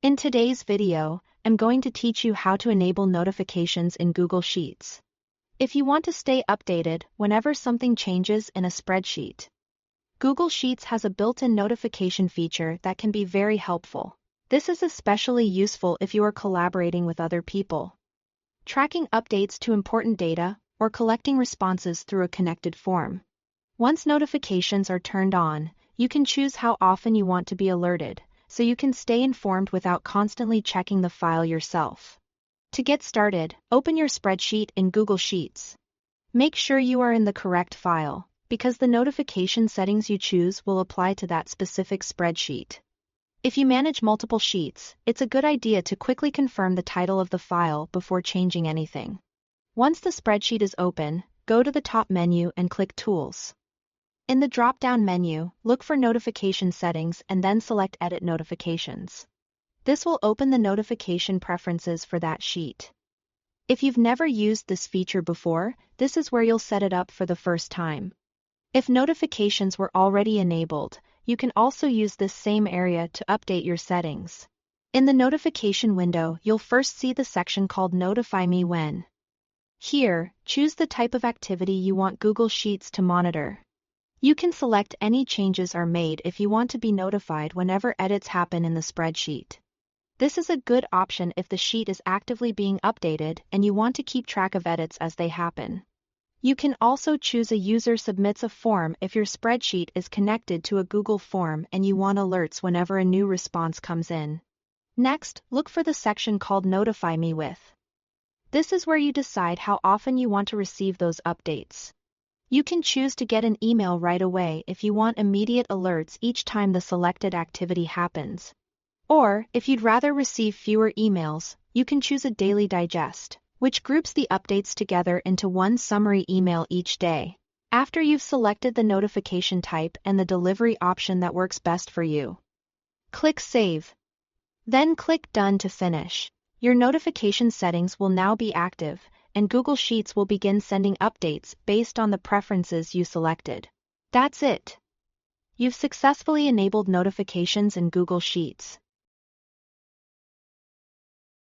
In today's video, I'm going to teach you how to enable notifications in Google Sheets. If you want to stay updated whenever something changes in a spreadsheet, Google Sheets has a built-in notification feature that can be very helpful. This is especially useful if you are collaborating with other people, tracking updates to important data, or collecting responses through a connected form. Once notifications are turned on, you can choose how often you want to be alerted, so you can stay informed without constantly checking the file yourself. To get started, open your spreadsheet in Google Sheets. Make sure you are in the correct file, because the notification settings you choose will apply to that specific spreadsheet. If you manage multiple sheets, it's a good idea to quickly confirm the title of the file before changing anything. Once the spreadsheet is open, go to the top menu and click Tools. In the drop-down menu, look for Notification Settings and then select Edit Notifications. This will open the notification preferences for that sheet. If you've never used this feature before, this is where you'll set it up for the first time. If notifications were already enabled, you can also use this same area to update your settings. In the notification window, you'll first see the section called Notify Me When. Here, choose the type of activity you want Google Sheets to monitor. You can select any changes are made if you want to be notified whenever edits happen in the spreadsheet. This is a good option if the sheet is actively being updated and you want to keep track of edits as they happen. You can also choose a user submits a form if your spreadsheet is connected to a Google form and you want alerts whenever a new response comes in. Next, look for the section called Notify Me With. This is where you decide how often you want to receive those updates. You can choose to get an email right away if you want immediate alerts each time the selected activity happens. Or, if you'd rather receive fewer emails, you can choose a daily digest, which groups the updates together into one summary email each day. After you've selected the notification type and the delivery option that works best for you, click Save. Then click Done to finish. Your notification settings will now be active, and Google Sheets will begin sending updates based on the preferences you selected. That's it. You've successfully enabled notifications in Google Sheets.